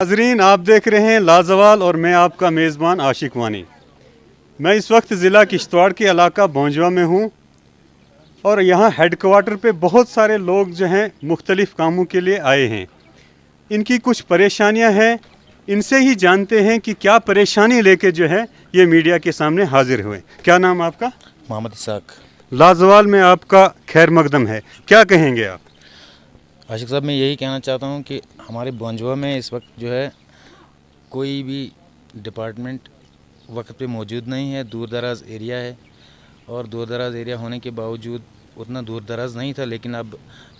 नाज़रीन, आप देख रहे हैं लाजवाल और मैं आपका मेज़बान आशिक वानी। मैं इस वक्त ज़िला किश्तवाड़ के इलाका बोंजवा में हूँ और यहाँ हेडक्वार्टर पे बहुत सारे लोग जो हैं मुख्तलिफ़ कामों के लिए आए हैं। इनकी कुछ परेशानियाँ हैं, इनसे ही जानते हैं कि क्या परेशानी लेके जो है ये मीडिया के सामने हाजिर हुए। क्या नाम आपका? मोहम्मद इसाक। लाजवाल में आपका खैर मकदम है, क्या कहेंगे आप? आशिक साहब, मैं यही कहना चाहता हूँ कि हमारे बोंजवा में इस वक्त जो है कोई भी डिपार्टमेंट वक्त पे मौजूद नहीं है। दूर दराज एरिया है और दूर दराज एरिया होने के बावजूद उतना दूर दराज नहीं था, लेकिन अब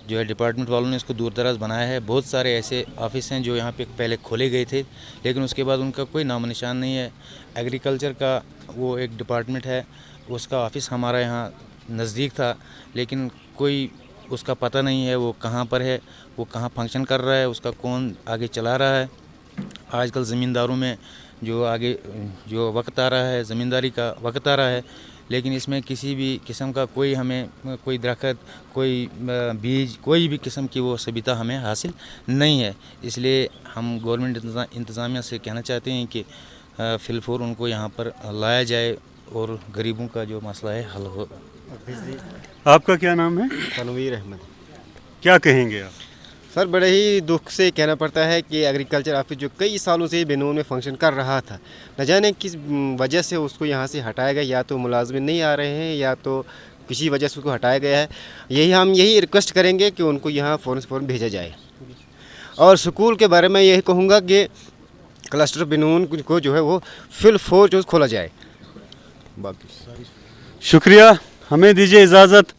जो है डिपार्टमेंट वालों ने इसको दूर दराज बनाया है। बहुत सारे ऐसे ऑफिस हैं जो यहाँ पे पहले खोले गए थे, लेकिन उसके बाद उनका कोई नामो निशान नहीं है। एग्रीकल्चर का वो एक डिपार्टमेंट है, उसका ऑफिस हमारा यहाँ नज़दीक था, लेकिन कोई उसका पता नहीं है वो कहाँ पर है, वो कहाँ फंक्शन कर रहा है, उसका कौन आगे चला रहा है। आजकल ज़मींदारों में जो वक्त आ रहा है, ज़मींदारी का वक्त आ रहा है, लेकिन इसमें किसी भी किस्म का हमें कोई दरख्त, कोई बीज, कोई भी किस्म की वो सुविधा हमें हासिल नहीं है। इसलिए हम गवर्नमेंट इंतज़ामिया से कहना चाहते हैं कि फिलफौर उनको यहाँ पर लाया जाए और गरीबों का जो मसला है हल हो। आपका क्या नाम है? तनवीर अहमद। क्या कहेंगे आप? सर, बड़े ही दुख से कहना पड़ता है कि एग्रीकल्चर ऑफिस जो कई सालों से बेनून में फंक्शन कर रहा था, न जाने किस वजह से उसको यहाँ से हटाया गया। या तो मुलाजमिन नहीं आ रहे हैं या तो किसी वजह से उसको हटाया गया है। हम यही रिक्वेस्ट करेंगे कि उनको यहाँ फ़ौरन भेजा जाए। और स्कूल के बारे में यही कहूँगा कि क्लस्टर बेनून को जो है वो फिलफौर जो खोला जाए। बाकी शुक्रिया, हमें दीजिए इजाज़त।